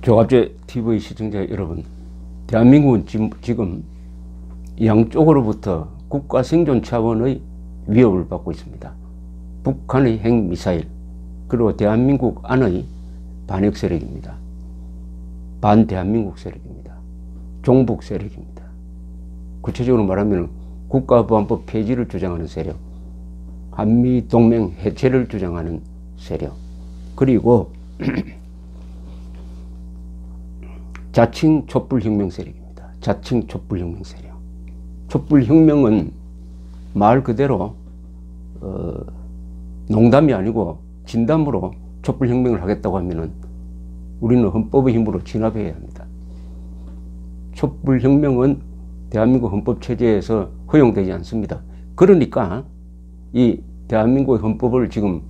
조갑제 TV 시청자 여러분, 대한민국은 지금 양쪽으로부터 국가 생존 차원의 위협을 받고 있습니다. 북한의 핵미사일, 그리고 대한민국 안의 반핵 세력입니다. 반대한민국 세력입니다. 종북 세력입니다. 구체적으로 말하면 국가보안법 폐지를 주장하는 세력, 한미동맹 해체를 주장하는 세력, 그리고 자칭 촛불혁명 세력입니다. 자칭 촛불혁명 세력. 촛불혁명은 말 그대로 농담이 아니고 진담으로 촛불혁명을 하겠다고 하면은 우리는 헌법의 힘으로 진압해야 합니다. 촛불혁명은 대한민국 헌법체제에서 허용되지 않습니다. 그러니까 이 대한민국의 헌법을 지금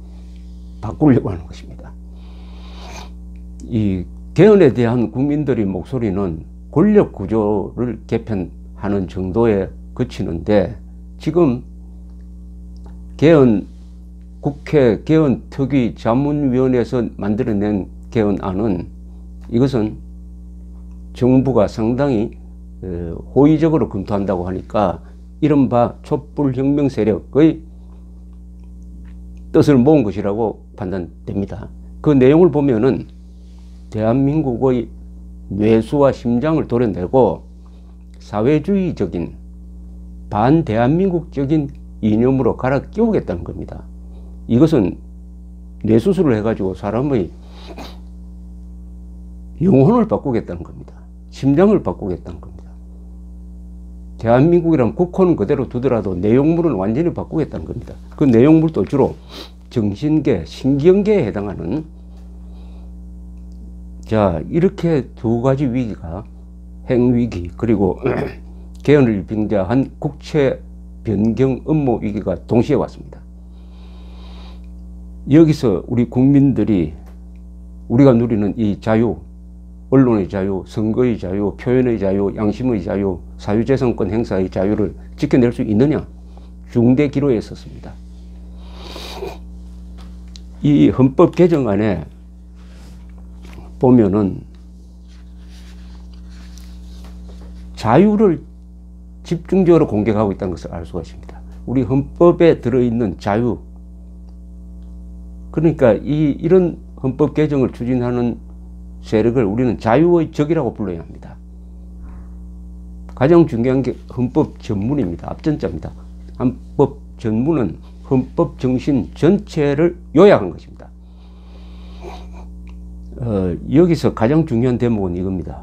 바꾸려고 하는 것입니다. 이 개헌에 대한 국민들의 목소리는 권력 구조를 개편하는 정도에 그치는데, 지금 국회 개헌특위 자문위원회에서 만들어낸 개헌안은, 이것은 정부가 상당히 호의적으로 검토한다고 하니까 이른바 촛불혁명 세력의 뜻을 모은 것이라고 판단됩니다. 그 내용을 보면은 대한민국의 뇌수와 심장을 도려내고 사회주의적인 반대한민국적인 이념으로 갈아 끼우겠다는 겁니다. 이것은 뇌수술을 해가지고 사람의 영혼을 바꾸겠다는 겁니다. 심장을 바꾸겠다는 겁니다. 대한민국이란 국호는 그대로 두더라도 내용물은 완전히 바꾸겠다는 겁니다. 그 내용물도 주로 정신계, 신경계에 해당하는, 자, 이렇게 두 가지 위기가, 핵위기 그리고 개헌을 빙자한 국채 변경 업무 위기가 동시에 왔습니다. 여기서 우리 국민들이, 우리가 누리는 이 자유, 언론의 자유, 선거의 자유, 표현의 자유, 양심의 자유, 사유재산권 행사의 자유를 지켜낼 수 있느냐? 중대 기로에 섰습니다. 이 헌법 개정안에 보면은 자유를 집중적으로 공격하고 있다는 것을 알 수가 있습니다. 우리 헌법에 들어있는 자유, 그러니까 이런 헌법 개정을 추진하는 세력을 우리는 자유의 적이라고 불러야 합니다. 가장 중요한 게 헌법 전문입니다. 앞전자입니다. 헌법 전문은 헌법 정신 전체를 요약한 것입니다. 여기서 가장 중요한 대목은 이겁니다.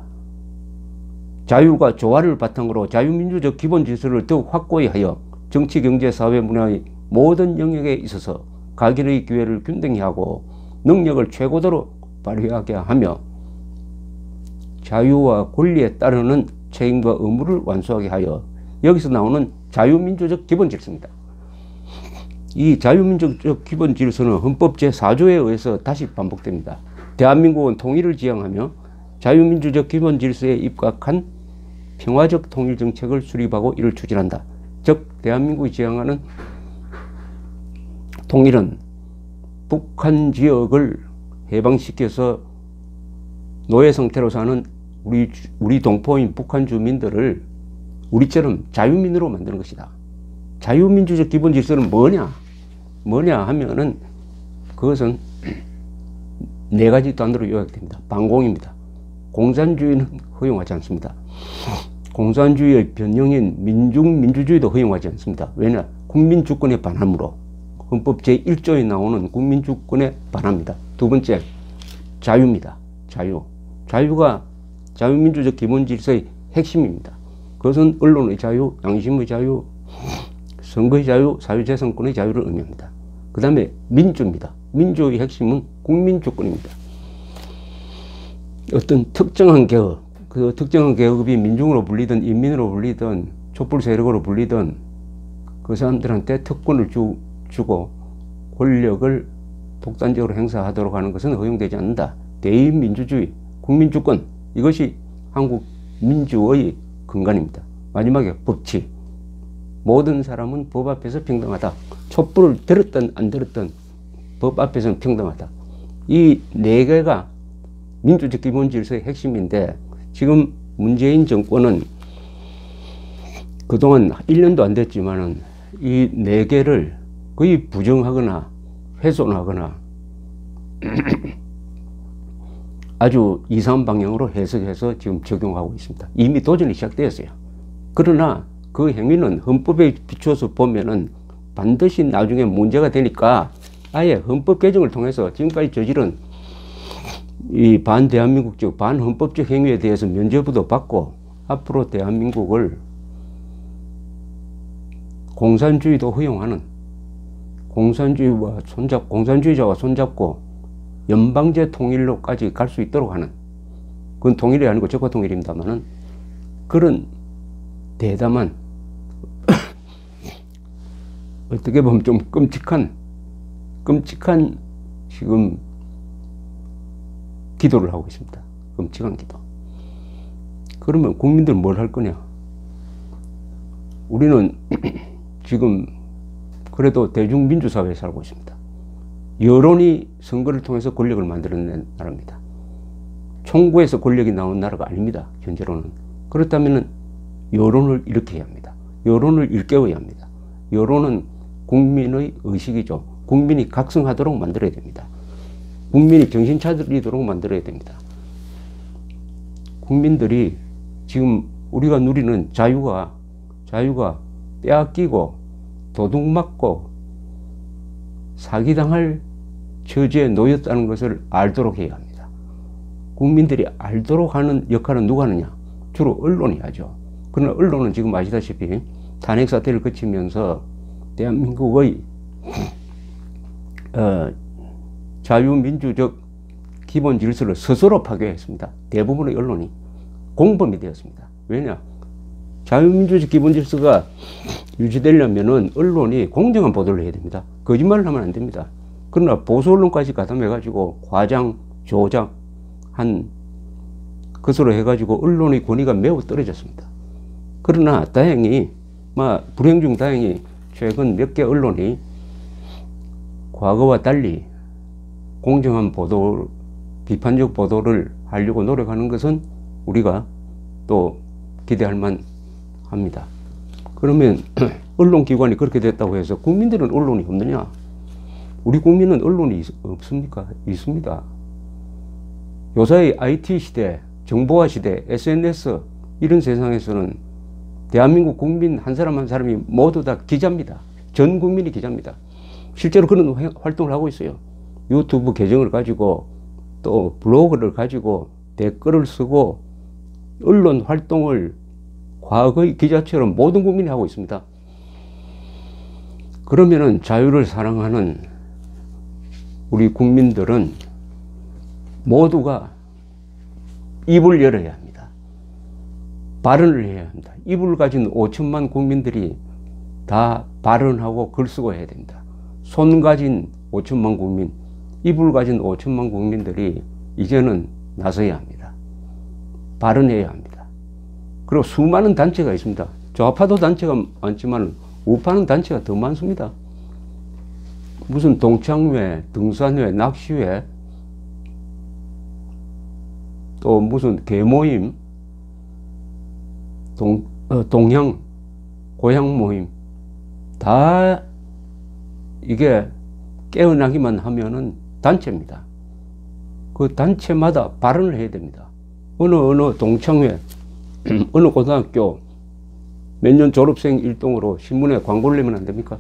자유가 조화를 바탕으로 자유민주적 기본 질서를 더욱 확고히 하여 정치, 경제, 사회, 문화의 모든 영역에 있어서 각인의 기회를 균등히 하고 능력을 최고도로 발휘하게 하며 자유와 권리에 따르는 책임과 의무를 완수하게 하여, 여기서 나오는 자유민주적 기본 질서입니다. 이 자유민주적 기본 질서는 헌법 제4조에 의해서 다시 반복됩니다. 대한민국은 통일을 지향하며 자유민주적 기본 질서에 입각한 평화적 통일 정책을 수립하고 이를 추진한다. 즉, 대한민국이 지향하는 통일은 북한 지역을 해방시켜서 노예 상태로 사는 우리 동포인 북한 주민들을 우리처럼 자유민으로 만드는 것이다. 자유민주적 기본 질서는 뭐냐 하면은 그것은 네 가지 단어로 요약됩니다. 반공입니다. 공산주의는 허용하지 않습니다. 공산주의의 변형인 민주주의도 허용하지 않습니다. 왜냐? 국민주권에 반하므로. 헌법 제1조에 나오는 국민주권에 반합니다. 두 번째, 자유입니다. 자유가 자유민주적 기본질서의 핵심입니다. 그것은 언론의 자유, 양심의 자유, 선거의 자유, 사유재산권의 자유를 의미합니다. 그 다음에 민주입니다. 민주의 핵심은 국민주권입니다. 어떤 특정한 개업, 그 특정한 계급이 민중으로 불리든 인민으로 불리든 촛불 세력으로 불리든 그 사람들한테 특권을 주고 권력을 독단적으로 행사하도록 하는 것은 허용되지 않는다. 대의민주주의, 국민주권, 이것이 한국 민주의 근간입니다. 마지막에 법치. 모든 사람은 법 앞에서 평등하다. 촛불을 들었든 안 들었든 법 앞에서는 평등하다. 이 네 개가 민주적 기본 질서의 핵심인데 지금 문재인 정권은 그동안 1년도 안 됐지만은 이 4개를 거의 부정하거나 훼손하거나 아주 이상한 방향으로 해석해서 지금 적용하고 있습니다. 이미 도전이 시작되었어요. 그러나 그 행위는 헌법에 비추어서 보면은 반드시 나중에 문제가 되니까 아예 헌법 개정을 통해서 지금까지 저지른 이 반대한민국적 반헌법적 행위에 대해서 면죄부도 받고 앞으로 대한민국을 공산주의도 허용하는 공산주의자와 손잡고 연방제 통일로까지 갈 수 있도록 하는, 그건 통일이 아니고 적화 통일입니다만은 그런 대담한 어떻게 보면 좀 끔찍한 지금 기도를 하고 있습니다. 끔찍한 기도. 그러면 국민들은 뭘 할 거냐? 우리는 지금 그래도 대중민주사회에 살고 있습니다. 여론이 선거를 통해서 권력을 만들어낸 나라입니다. 총구에서 권력이 나온 나라가 아닙니다. 현재로는. 그렇다면 여론을 일으켜야 합니다. 여론을 일깨워야 합니다. 여론은 국민의 의식이죠. 국민이 각성하도록 만들어야 됩니다. 국민이 정신 차리도록 만들어야 됩니다. 국민들이 지금 우리가 누리는 자유가 빼앗기고 도둑맞고 사기당할 처지에 놓였다는 것을 알도록 해야 합니다. 국민들이 알도록 하는 역할은 누가 하느냐? 주로 언론이 하죠. 그러나 언론은 지금 아시다시피 탄핵 사태를 거치면서 대한민국의 자유민주적 기본 질서를 스스로 파괴했습니다. 대부분의 언론이 공범이 되었습니다. 왜냐? 자유민주적 기본 질서가 유지되려면은 언론이 공정한 보도를 해야 됩니다. 거짓말을 하면 안 됩니다. 그러나 보수 언론까지 가담해가지고 과장, 조작한 것으로 해가지고 언론의 권위가 매우 떨어졌습니다. 그러나 다행히, 불행 중 다행히 최근 몇 개 언론이 과거와 달리 공정한 보도, 비판적 보도를 하려고 노력하는 것은 우리가 또 기대할 만합니다. 그러면 언론기관이 그렇게 됐다고 해서 국민들은 언론이 없느냐? 우리 국민은 언론이 없습니까? 있습니다. 요사이 IT 시대, 정보화 시대, SNS 이런 세상에서는 대한민국 국민 한 사람 한 사람이 모두 다 기자입니다. 전 국민이 기자입니다. 실제로 그런 활동을 하고 있어요. 유튜브 계정을 가지고 또 블로그를 가지고 댓글을 쓰고 언론 활동을 과거의 기자처럼 모든 국민이 하고 있습니다. 그러면은 자유를 사랑하는 우리 국민들은 모두가 입을 열어야 합니다. 발언을 해야 합니다. 입을 가진 5천만 국민들이 다 발언하고 글 쓰고 해야 됩니다. 손 가진 5천만 국민, 입을 가진 5천만 국민들이 이제는 나서야 합니다. 발언해야 합니다. 그리고 수많은 단체가 있습니다. 좌파도 단체가 많지만 우파는 단체가 더 많습니다. 무슨 동창회, 등산회, 낚시회, 또 무슨 계모임, 동향, 고향 모임, 다 이게 깨어나기만 하면은 단체입니다. 그 단체마다 발언을 해야 됩니다. 어느 동창회, 어느 고등학교 몇 년 졸업생 일동으로 신문에 광고를 내면 안 됩니까?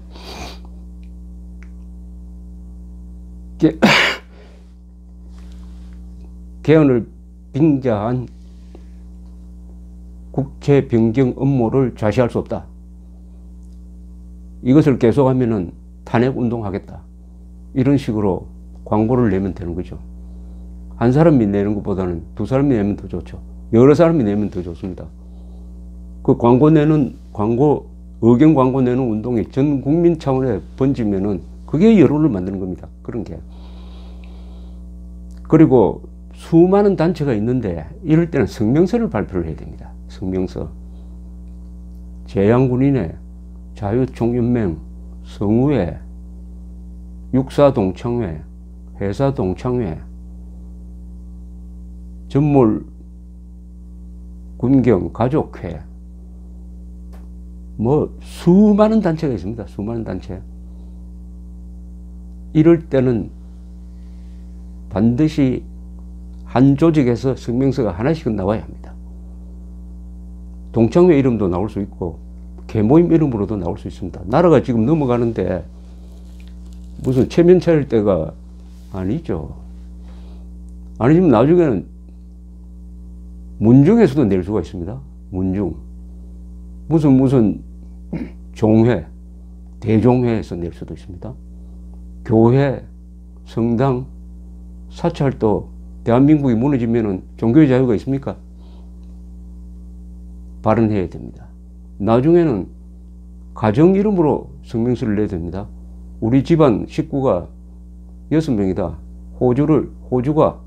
개헌을 빙자한 국채 변경 업무를 좌시할 수 없다. 이것을 계속하면은 탄핵 운동하겠다. 이런 식으로 광고를 내면 되는 거죠. 한 사람이 내는 것보다는 두 사람이 내면 더 좋죠. 여러 사람이 내면 더 좋습니다. 그 광고 내는 의견 광고 내는 운동이 전 국민 차원에 번지면은 그게 여론을 만드는 겁니다. 그런 게. 그리고 수많은 단체가 있는데 이럴 때는 성명서를 발표를 해야 됩니다. 성명서. 재향군인회, 자유총연맹, 성우회, 육사동창회, 회사동창회, 전몰 군경 가족회, 뭐 수많은 단체가 있습니다. 수많은 단체. 이럴 때는 반드시 한 조직에서 성명서가 하나씩은 나와야 합니다. 동창회 이름도 나올 수 있고 계모임 이름으로도 나올 수 있습니다. 나라가 지금 넘어가는데 무슨 체면 차릴 때가 아니죠. 아니면 나중에는 문중에서도 낼 수가 있습니다. 문중. 무슨 종회, 대종회에서 낼 수도 있습니다. 교회, 성당, 사찰도 대한민국이 무너지면은 종교의 자유가 있습니까? 발언해야 됩니다. 나중에는 가정 이름으로 성명서를 내야 됩니다. 우리 집안 식구가 6명이다. 호주가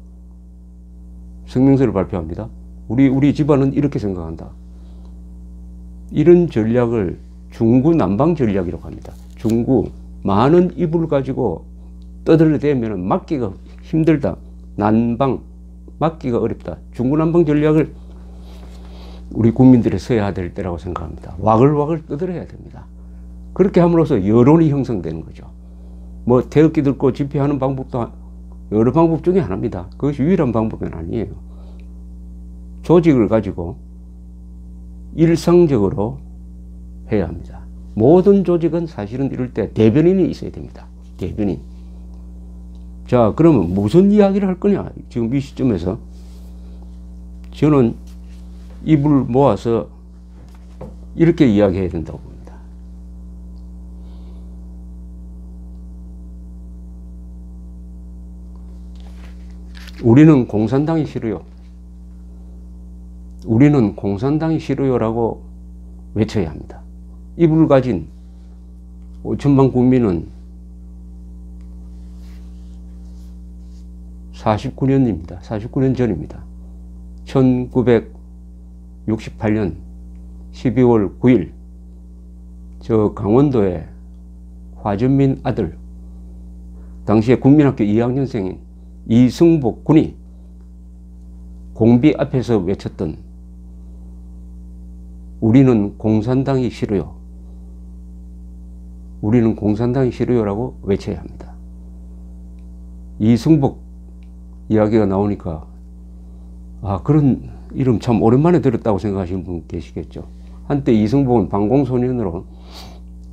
성명서를 발표합니다. 우리 집안은 이렇게 생각한다. 이런 전략을 중구 난방 전략이라고 합니다. 중구, 많은 이불을 가지고 떠들어대면 막기가 힘들다. 난방, 막기가 어렵다. 중구 난방 전략을 우리 국민들이 써야 될 때라고 생각합니다. 와글와글 떠들어야 됩니다. 그렇게 함으로써 여론이 형성되는 거죠. 뭐 태극기 들고 집회하는 방법도 여러 방법 중에 하나입니다. 그것이 유일한 방법은 아니에요. 조직을 가지고 일상적으로 해야 합니다. 모든 조직은 사실은 이럴 때 대변인이 있어야 됩니다. 대변인. 자, 그러면 무슨 이야기를 할 거냐? 지금 이 시점에서 저는 입을 모아서 이렇게 이야기해야 된다고 봅니다. 우리는 공산당이 싫어요. 우리는 공산당이 싫어요라고 외쳐야 합니다. 이불을 가진 5천만 국민은 49년입니다. 49년 전입니다. 1968년 12월 9일 저 강원도의 화전민 아들, 당시에 국민학교 2학년생인 이승복 군이 공비 앞에서 외쳤던 우리는 공산당이 싫어요. 우리는 공산당이 싫어요라고 외쳐야 합니다. 이승복 이야기가 나오니까 그런 이름 참 오랜만에 들었다고 생각하시는 분 계시겠죠. 한때 이승복은 방공소년으로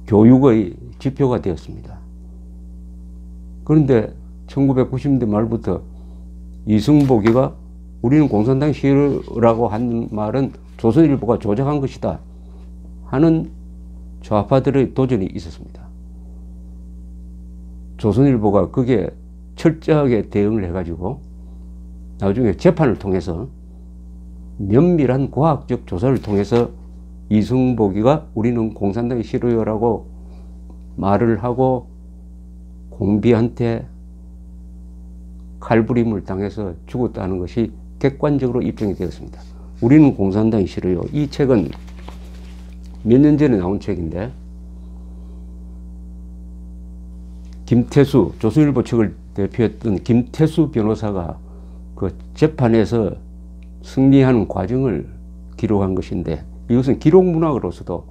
교육의 지표가 되었습니다. 그런데 1990년대 말부터 이승복이가 우리는 공산당이 싫어라고 한 말은 조선일보가 조작한 것이다 하는 좌파들의 도전이 있었습니다. 조선일보가 그게 철저하게 대응을 해가지고 나중에 재판을 통해서 면밀한 과학적 조사를 통해서 이승복이가 우리는 공산당이 싫어요라고 말을 하고 공비한테 칼부림을 당해서 죽었다는 것이 객관적으로 입증이 되었습니다. 우리는 공산당이 싫어요. 이 책은 몇 년 전에 나온 책인데 김태수, 조선일보 측을 대표했던 김태수 변호사가 그 재판에서 승리하는 과정을 기록한 것인데 이것은 기록문학으로서도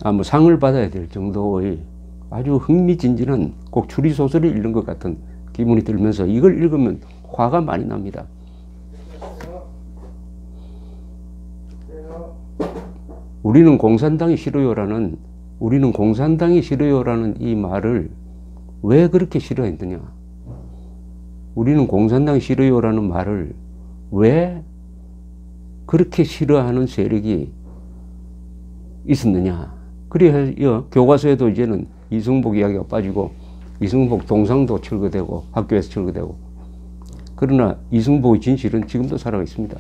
아마 상을 받아야 될 정도의 아주 흥미진진한 꼭 추리소설을 읽는 것 같은 기분이 들면서 이걸 읽으면 화가 많이 납니다. 우리는 공산당이 싫어요라는 이 말을 왜 그렇게 싫어했느냐? 우리는 공산당이 싫어요라는 말을 왜 그렇게 싫어하는 세력이 있었느냐? 그래야 교과서에도 이제는 이승복 이야기가 빠지고 이승복 동상도 철거되고 학교에서 철거되고, 그러나 이승복의 진실은 지금도 살아가 있습니다.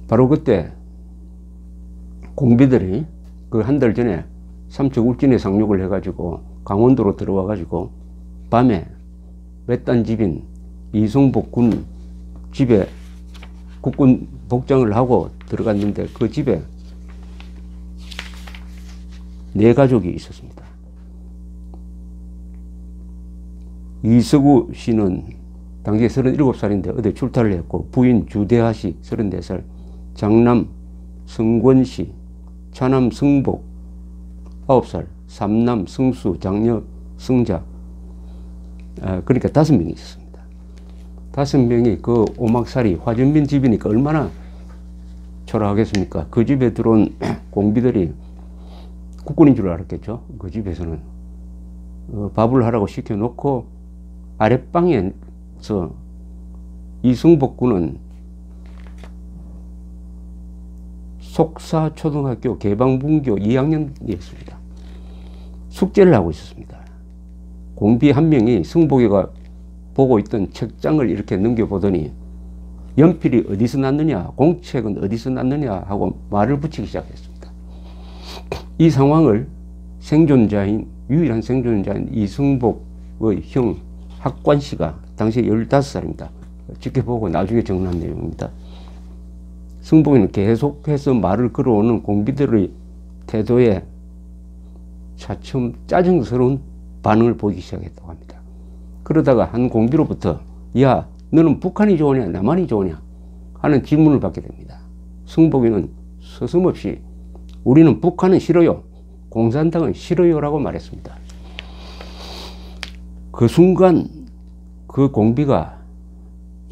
바로 그때 공비들이 그 한 달 전에 삼척 울진에 상륙을 해가지고 강원도로 들어와 가지고 밤에 외딴 집인 이승복 군 집에 국군 복장을 하고 들어갔는데 그 집에 4가족이 있었습니다. 이석우 씨는 당시에 37살인데 어디 출타를 했고, 부인 주대하씨 34살, 장남 성권씨, 차남 성복 9살, 삼남 성수, 장녀 성자. 그러니까 5명이 있었습니다. 5명이 그 오막살이 화전민 집이니까 얼마나 초라하겠습니까? 그 집에 들어온 공비들이 국군인 줄 알았겠죠. 그 집에서는 밥을 하라고 시켜놓고 아랫방에서 이승복 군은 속사초등학교 개방분교 2학년이었습니다. 숙제를 하고 있었습니다. 공비 한 명이 승복이가 보고 있던 책장을 이렇게 넘겨보더니 연필이 어디서 났느냐, 공책은 어디서 났느냐 하고 말을 붙이기 시작했습니다. 이 상황을 유일한 생존자인 이승복의 형 학관씨가 당시 15살입니다. 지켜보고 나중에 정리한 내용입니다. 승복이는 계속해서 말을 걸어오는 공비들의 태도에 차츰 짜증스러운 반응을 보이기 시작했다고 합니다. 그러다가 한 공비로부터 야, 너는 북한이 좋으냐 남한이 좋으냐 하는 질문을 받게 됩니다. 승복이는 서슴없이 우리는 북한은 싫어요, 공산당은 싫어요 라고 말했습니다. 그 순간 그 공비가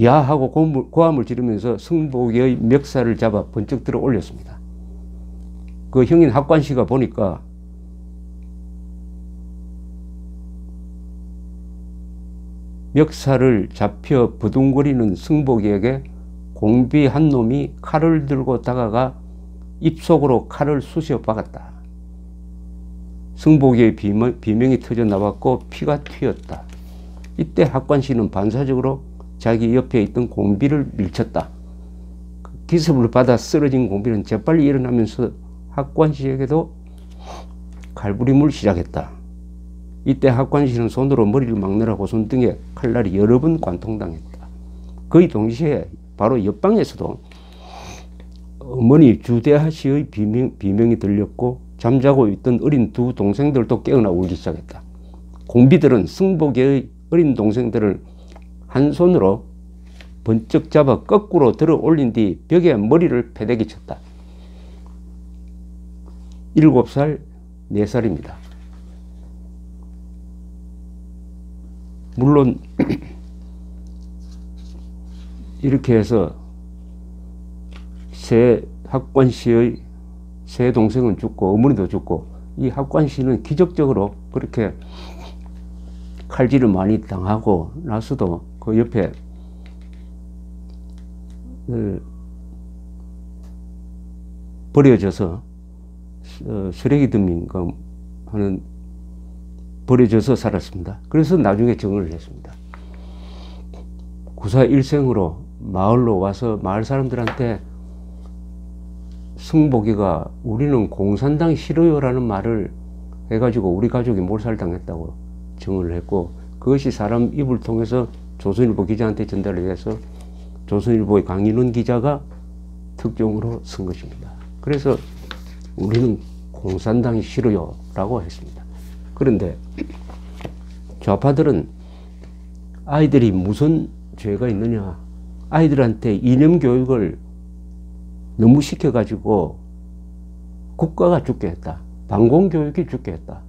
야 하고 고함을 지르면서 승복이의 멱살을 잡아 번쩍 들어 올렸습니다. 그 형인 학관씨가 보니까 멱살을 잡혀 부둥거리는 승복이에게 공비 한 놈이 칼을 들고 다가가 입속으로 칼을 쑤셔 박았다. 승복이의 비명이 터져 나왔고 피가 튀었다. 이때 학관씨는 반사적으로 자기 옆에 있던 공비를 밀쳤다. 기습을 받아 쓰러진 공비는 재빨리 일어나면서 학관씨에게도 칼부림을 시작했다. 이때 학관씨는 손으로 머리를 막느라고 손등에 칼날이 여러 번 관통당했다. 거의 동시에 바로 옆방에서도 어머니 주대하씨의 비명이 들렸고 잠자고 있던 어린 두 동생들도 깨어나 울기 시작했다. 공비들은 승복이의 어린 동생들을 한 손으로 번쩍 잡아 거꾸로 들어 올린 뒤 벽에 머리를 패대기 쳤다. 7살, 4살입니다. 물론 이렇게 해서 학관씨의 세 동생은 죽고 어머니도 죽고, 이 학관씨는 기적적으로 그렇게 칼질을 많이 당하고 나서도 그 옆에 버려져서 쓰레기 더미인가 하는 버려져서 살았습니다. 그래서 나중에 정을 했습니다. 구사 일생으로 마을로 와서 마을 사람들한테 승복이가 우리는 공산당이 싫어요 라는 말을 해가지고 우리 가족이 몰살당했다고 정을 했고, 그것이 사람 입을 통해서 조선일보 기자한테 전달이 돼서 조선일보의 강인훈 기자가 특종으로 쓴 것입니다. 그래서 우리는 공산당이 싫어요 라고 했습니다. 그런데 좌파들은 아이들이 무슨 죄가 있느냐, 아이들한테 이념 교육을 너무 시켜가지고 국가가 죽게 했다, 반공교육이 죽게 했다,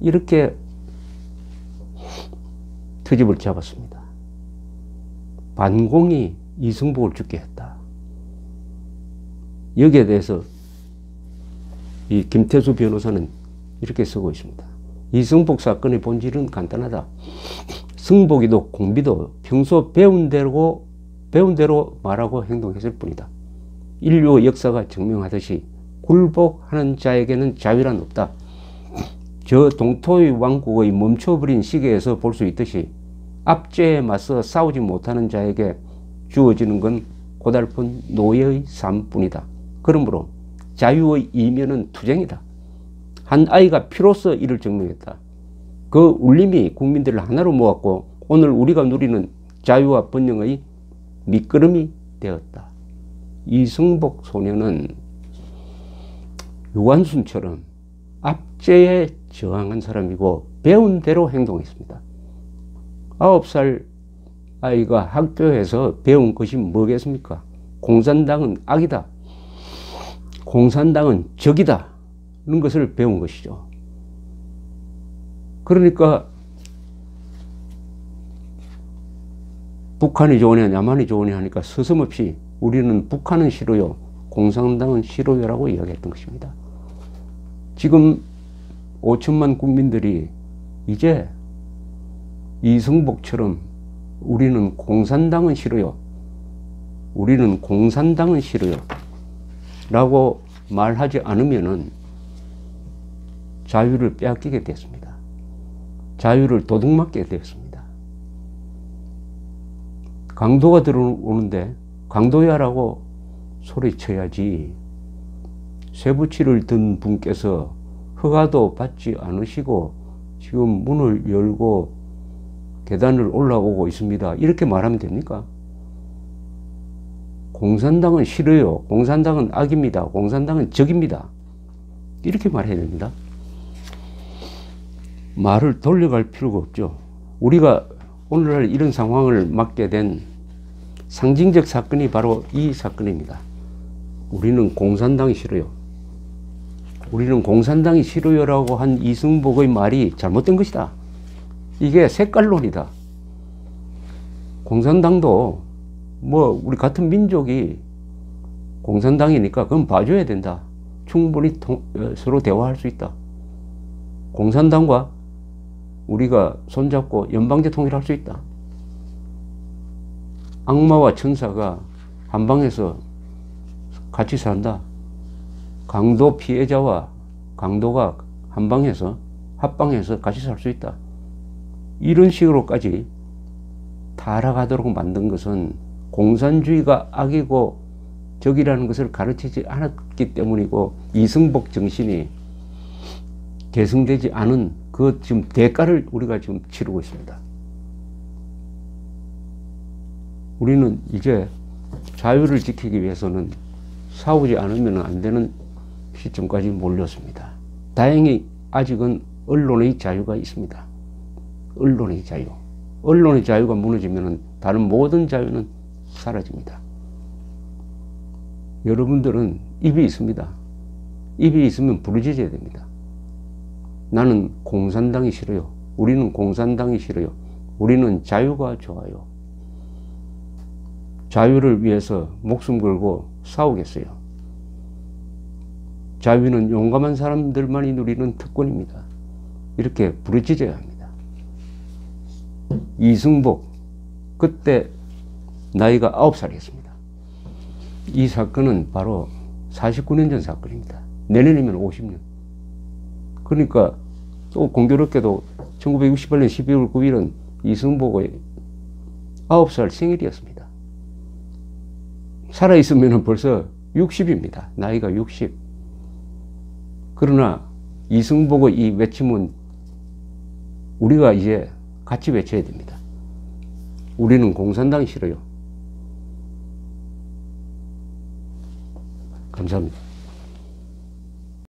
이렇게 트집을 잡았습니다. 반공이 이승복을 죽게 했다. 여기에 대해서 이 김태수 변호사는 이렇게 쓰고 있습니다. 이승복 사건의 본질은 간단하다. 승복이도 공비도 평소 배운 대로 말하고 행동했을 뿐이다. 인류 역사가 증명하듯이 굴복하는 자에게는 자유란 없다. 저 동토의 왕국의 멈춰버린 시계에서 볼 수 있듯이 압제에 맞서 싸우지 못하는 자에게 주어지는 건 고달픈 노예의 삶뿐이다. 그러므로 자유의 이면은 투쟁이다. 한 아이가 피로써 이를 증명했다. 그 울림이 국민들을 하나로 모았고 오늘 우리가 누리는 자유와 번영의 밑거름이 되었다. 이승복 소녀는 유관순처럼 압제에 저항한 사람이고 배운 대로 행동했습니다. 9살 아이가 학교에서 배운 것이 뭐겠습니까? 공산당은 악이다. 공산당은 적이다. 이런 것을 배운 것이죠. 그러니까 북한이 좋으냐 남한이 좋으냐 하니까 서슴없이 우리는 북한은 싫어요, 공산당은 싫어요라고 이야기했던 것입니다. 지금 5천만 국민들이 이제 이승복처럼 우리는 공산당은 싫어요, 우리는 공산당은 싫어요 라고 말하지 않으면은 자유를 빼앗기게 됐습니다. 자유를 도둑맞게 됐습니다. 강도가 들어오는데 강도야라고 소리쳐야지, 쇠붙이를 든 분께서 허가도 받지 않으시고 지금 문을 열고 계단을 올라오고 있습니다, 이렇게 말하면 됩니까? 공산당은 싫어요, 공산당은 악입니다, 공산당은 적입니다, 이렇게 말해야 됩니다. 말을 돌려갈 필요가 없죠. 우리가 오늘날 이런 상황을 맞게 된 상징적 사건이 바로 이 사건입니다. 우리는 공산당이 싫어요, 우리는 공산당이 싫어요라고 한 이승복의 말이 잘못된 것이다. 이게 색깔론이다. 공산당도 뭐 우리 같은 민족이 공산당이니까 그건 봐줘야 된다. 충분히 서로 대화할 수 있다. 공산당과 우리가 손잡고 연방제 통일할 수 있다. 악마와 천사가 한 방에서 같이 산다. 강도 피해자와 강도가 한 방에서 합방해서 같이 살 수 있다. 이런 식으로까지 타락하도록 만든 것은 공산주의가 악이고 적이라는 것을 가르치지 않았기 때문이고, 이승복 정신이 계승되지 않은 그 지금 대가를 우리가 지금 치르고 있습니다. 우리는 이제 자유를 지키기 위해서는 싸우지 않으면 안 되는 시점까지 몰렸습니다. 다행히 아직은 언론의 자유가 있습니다. 언론의 자유. 언론의 자유가 무너지면 다른 모든 자유는 사라집니다. 여러분들은 입이 있습니다. 입이 있으면 부르짖어야 됩니다. 나는 공산당이 싫어요, 우리는 공산당이 싫어요, 우리는 자유가 좋아요, 자유를 위해서 목숨 걸고 싸우겠어요. 자유는 용감한 사람들만이 누리는 특권입니다. 이렇게 부르짖어야 합니다. 이승복, 그때 나이가 9살이었습니다. 이 사건은 바로 49년 전 사건입니다. 내년이면 50년. 그러니까 또 공교롭게도 1968년 12월 9일은 이승복의 9살 생일이었습니다. 살아있으면 벌써 60입니다. 나이가 60. 그러나 이승복의 이 외침은 우리가 이제 같이 외쳐야 됩니다. 우리는 공산당이 싫어요. 감사합니다.